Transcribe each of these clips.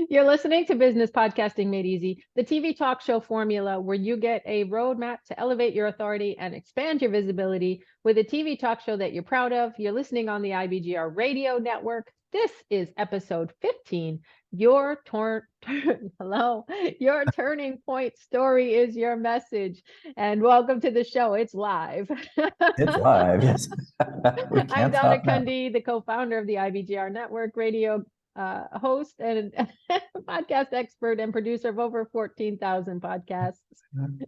You're listening to Business Podcasting Made Easy, the TV talk show formula where you get a roadmap to elevate your authority and expand your visibility with a TV talk show that you're proud of. You're listening on the IBGR radio network. This is episode 15. Your turning point story is your message. And welcome to the show. It's live. It's live, yes. We I'm can't Donna stop now. Cundy, the co-founder of the IBGR network, radio host and podcast expert and producer of over 14,000 podcasts.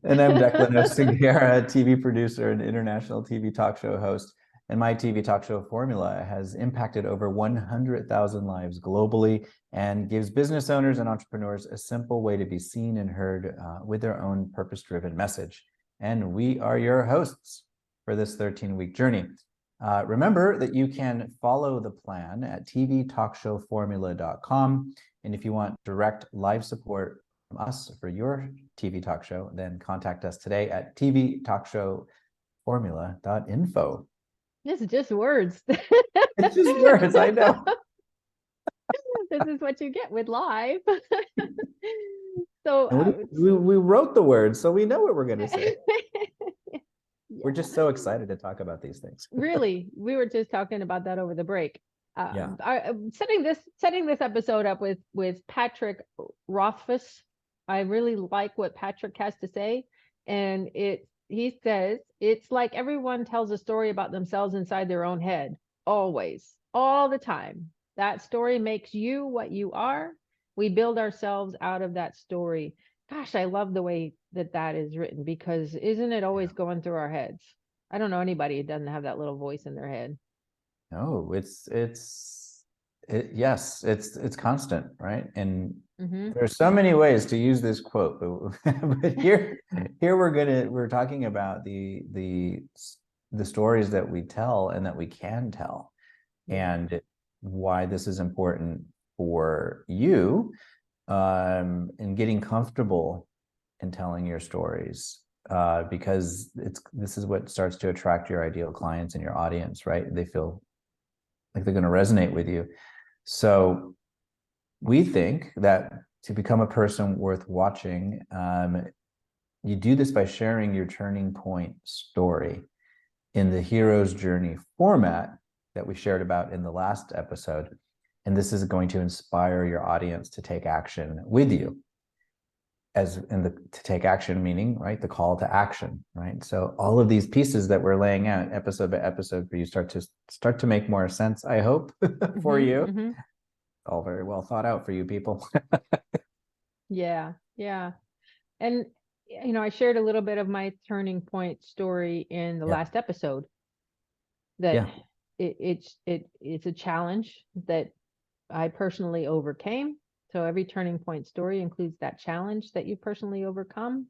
And I'm Declan Oseguera, TV producer and international TV talk show host. And my TV talk show formula has impacted over 100,000 lives globally and gives business owners and entrepreneurs a simple way to be seen and heard with their own purpose-driven message. And we are your hosts for this 13-week journey. Remember that you can follow the plan at tvtalkshowformula.com. And if you want direct live support from us for your TV talk show, then contact us today at tvtalkshowformula.info. This is just words. It's just words, I know. This is what you get with live. So we wrote the words, so we know what we're going to say. We're just so excited to talk about these things. Really, we were just talking about that over the break. Setting this episode up with Patrick Rothfuss. I really like what Patrick has to say, and he says it's like everyone tells a story about themselves inside their own head, always, all the time. That story makes you what you are. We build ourselves out of that story. Gosh, I love the way that is written, because isn't it always going through our heads? I don't know anybody who doesn't have that little voice in their head. No, it's constant, right? And there's so many ways to use this quote, but here we're talking about the stories that we tell and that we can tell, and why this is important for you in getting comfortable in telling your stories, because this is what starts to attract your ideal clients and your audience, right? They feel like they're going to resonate with you. So we think that to become a person worth watching, you do this by sharing your turning point story in the hero's journey format that we shared about in the last episode. And this is going to inspire your audience to take action with you. To take action meaning, right, the call to action, right? So all of these pieces that we're laying out episode by episode for you start to make more sense, I hope, for you. All very well thought out for you people. Yeah. And I shared a little bit of my turning point story in the last episode. That it's a challenge that I personally overcame. So every turning point story includes that challenge that you personally overcome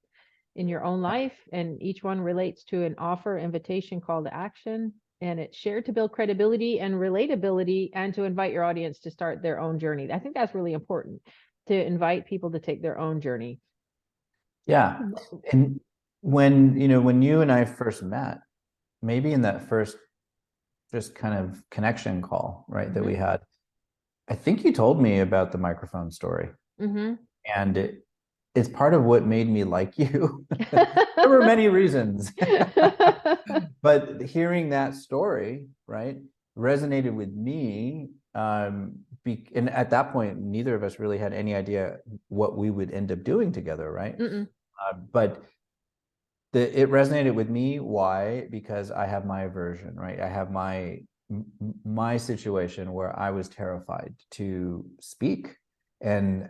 in your own life. And each one relates to an offer, invitation, call to action. And it's shared to build credibility and relatability, and to invite your audience to start their own journey. I think that's really important, to invite people to take their own journey. Yeah. And when you and I first met, maybe in that first just kind of connection call, right, that we had, I think you told me about the microphone story. And it's part of what made me like you. There were many reasons. But hearing that story, right, resonated with me. And at that point, neither of us really had any idea what we would end up doing together, right? But it resonated with me. Why? Because I have my version, right? I have my situation where I was terrified to speak and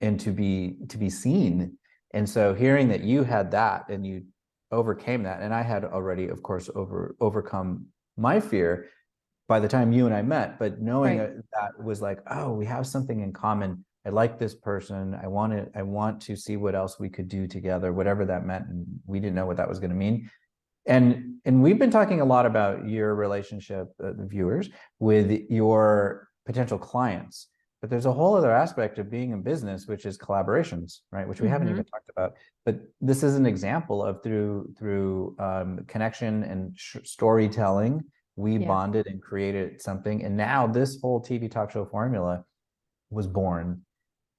to be seen. And so hearing that you had that and you overcame that, and I had already, of course, overcome my fear by the time you and I met, but knowing that was like, oh, we have something in common. I like this person. I want to see what else we could do together, whatever that meant. And we didn't know what that was going to mean. And we've been talking a lot about your relationship, the viewers, with your potential clients. But there's a whole other aspect of being in business, which is collaborations, right? Which we haven't even talked about. But this is an example of through connection and storytelling, we bonded and created something. And now this whole TV talk show formula was born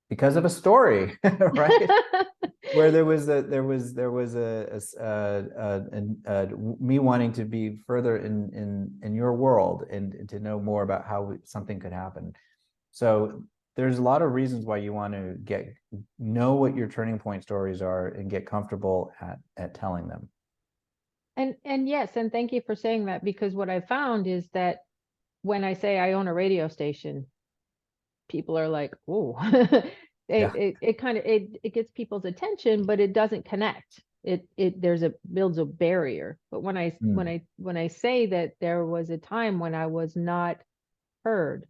because of a story, right? Where there was me wanting to be further in your world and to know more about how something could happen. So there's a lot of reasons why you want to know what your turning point stories are and get comfortable at telling them. And yes, and thank you for saying that, because what I found is that when I say I own a radio station, people are like, oh, it kind of it gets people's attention, but it doesn't connect. It builds a barrier. But when I say that there was a time when I was not heard,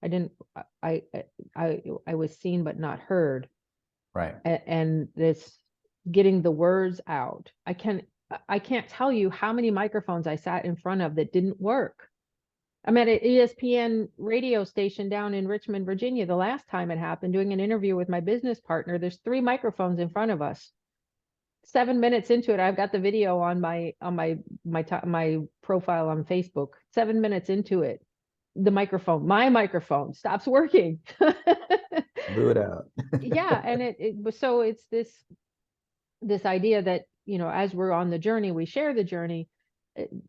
I was seen but not heard. Right. And this getting the words out. I can't tell you how many microphones I sat in front of that didn't work. I'm at an ESPN radio station down in Richmond, Virginia, the last time it happened, doing an interview with my business partner. There's 3 microphones in front of us. 7 minutes into it, I've got the video on my profile on Facebook. 7 minutes into it, my microphone stops working. Blew it out. Yeah, and it was, so it's this idea that, as we're on the journey, we share the journey.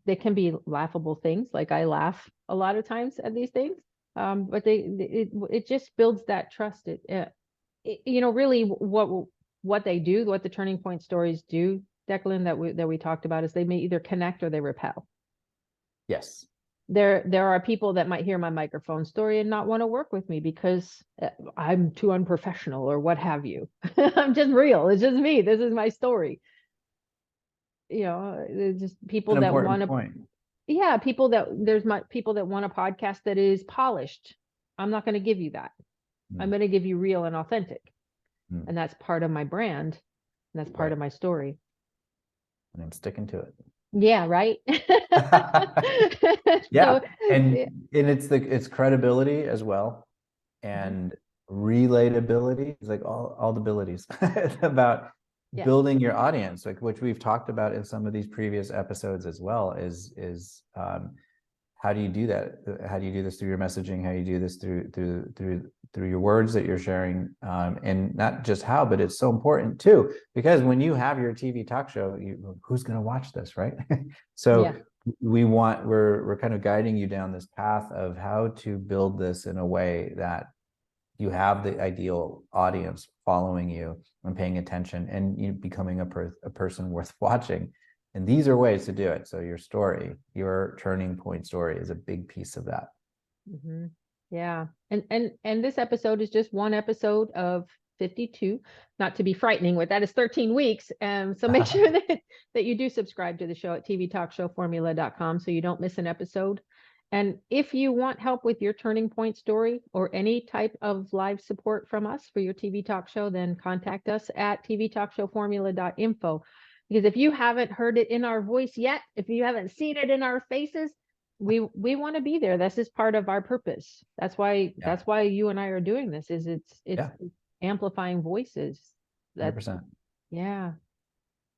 They can be laughable things, like I laugh a lot of times at these things, but it just builds that trust. Really what they do, what the turning point stories do, Declan, that we talked about, is they may either connect or they repel. Yes. There are people that might hear my microphone story and not want to work with me because I'm too unprofessional or what have you. I'm just real. It's just me. This is my story. There's just people that want to. Yeah, people that want a podcast that is polished. I'm not going to give you that. I'm going to give you real and authentic, and that's part of my brand, and that's part of my story. And I'm sticking to it. Yeah, right. Yeah, and it's credibility as well, and relatability is like all the abilities about building your audience, like which we've talked about in some of these previous episodes as well. Is how do you do that? How do you do this through your messaging? How do you do this through your words that you're sharing? And not just how, but it's so important too, because when you have your TV talk show, who's going to watch this, right? So we're kind of guiding you down this path of how to build this in a way that you have the ideal audience following you and paying attention, and you becoming a person worth watching. And these are ways to do it. So your story, your turning point story, is a big piece of that. Mm-hmm. Yeah. And this episode is just one episode of 52, not to be frightening with that is 13 weeks. So make sure that you do subscribe to the show at tvtalkshowformula.com so you don't miss an episode. And if you want help with your turning point story or any type of live support from us for your TV talk show, then contact us at tvtalkshowformula.info. Because if you haven't heard it in our voice yet, if you haven't seen it in our faces, we want to be there. This is part of our purpose. That's why you and I are doing this. It's amplifying voices. 100%. Yeah.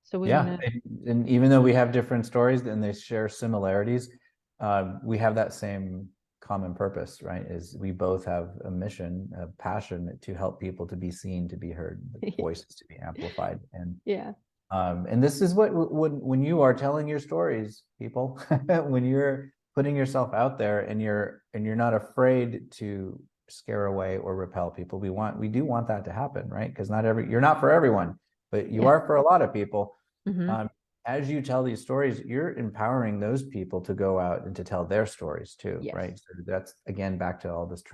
So we want to. And even though we have different stories and they share similarities, we have that same common purpose, right? Is we both have a mission, a passion to help people to be seen, to be heard, voices to be amplified, and and this is what when you are telling your stories, people, when you're putting yourself out there and you're not afraid to scare away or repel people, we do want that to happen, right? Because you're not for everyone, but you are for a lot of people. As you tell these stories, you're empowering those people to go out and to tell their stories too, right? So that's again back to all this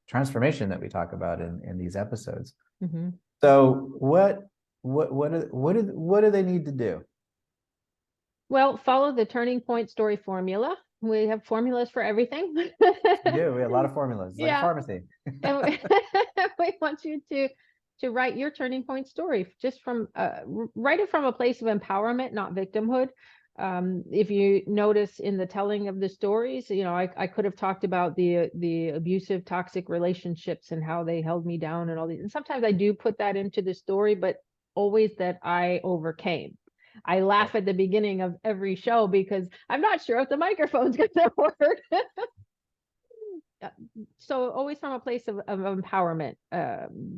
transformation that we talk about in these episodes. So what do they need to do? Well, follow the turning point story formula. We have formulas for everything. We do. We have a lot of formulas. It's like a pharmacy. And we want you to write your turning point story, just write it from a place of empowerment, not victimhood. If you notice in the telling of the stories, I could have talked about the abusive, toxic relationships and how they held me down and all these. And sometimes I do put that into the story, but always that I overcame. I laugh at the beginning of every show because I'm not sure if the microphone's going to work. So always from a place of empowerment.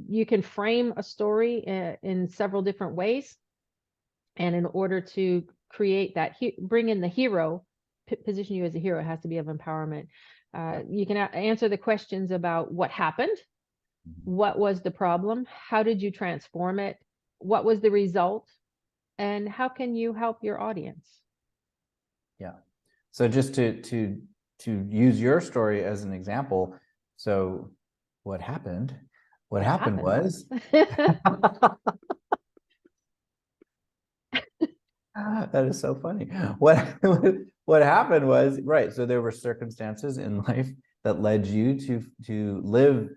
You can frame a story in several different ways. And in order to create that, bring in the hero, position you as a hero, it has to be of empowerment. You can answer the questions about what happened, what was the problem, how did you transform it, what was the result, and how can you help your audience? Yeah. So just to use your story as an example. So what happened? What happened was that is so funny. What happened was, right, so there were circumstances in life that led you to live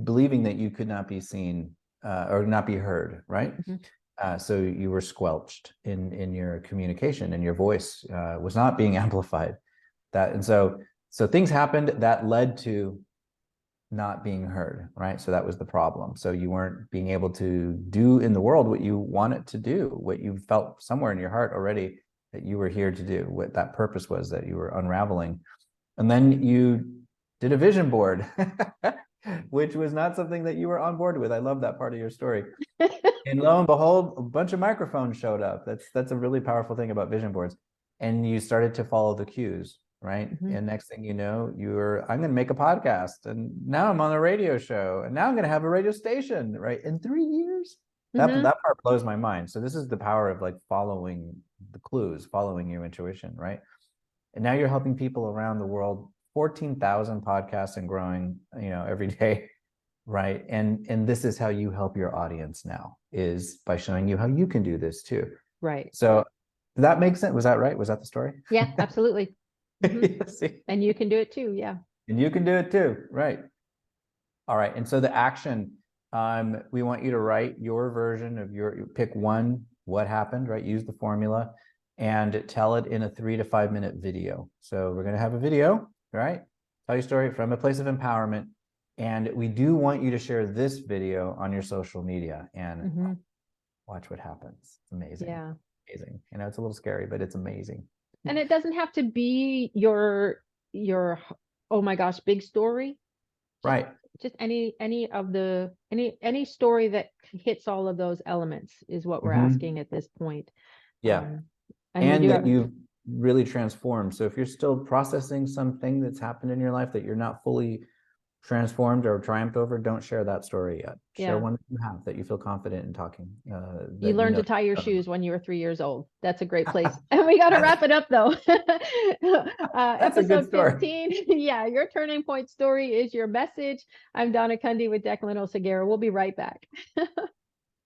believing that you could not be seen or not be heard, right? So you were squelched in your communication, and your voice was not being amplified. And so things happened that led to not being heard, right? So that was the problem. So you weren't being able to do in the world what you wanted to do, what you felt somewhere in your heart already that you were here to do, what that purpose was that you were unraveling. And then you did a vision board, which was not something that you were on board with. I love that part of your story. And lo and behold, a bunch of microphones showed up. That's a really powerful thing about vision boards. And you started to follow the cues, right? And next thing you know, I'm going to make a podcast, and now I'm on a radio show, and now I'm going to have a radio station, right? In 3 years. That part blows my mind. So this is the power of like following the clues, following your intuition, right? And now you're helping people around the world, 14,000 podcasts and growing, every day, right? And this is how you help your audience now, is by showing you how you can do this too. Right. So does that make sense? Was that right? Was that the story? Yeah, absolutely. And you can do it too. Yeah. And you can do it too. Right. All right. And so the action, we want you to write your version of pick one, what happened, right? Use the formula and tell it in a 3 to 5 minute video. So we're going to have a video, right? Tell your story from a place of empowerment. And we do want you to share this video on your social media and watch what happens. It's amazing. Yeah. Amazing. It's a little scary, but it's amazing. And it doesn't have to be your oh my gosh, big story. Right. Just any story that hits all of those elements is what we're asking at this point. Yeah. And that you've really transformed. So if you're still processing something that's happened in your life that you're not fully transformed or triumphed over, don't share that story yet. Share one that you have, that you feel confident in talking. You learned to tie your shoes when you were 3 years old. That's a great place. And we got to wrap it up though. That's episode 15. Yeah, your turning point story is your message. I'm Donna Cundy with Declan Oseguera. We'll be right back.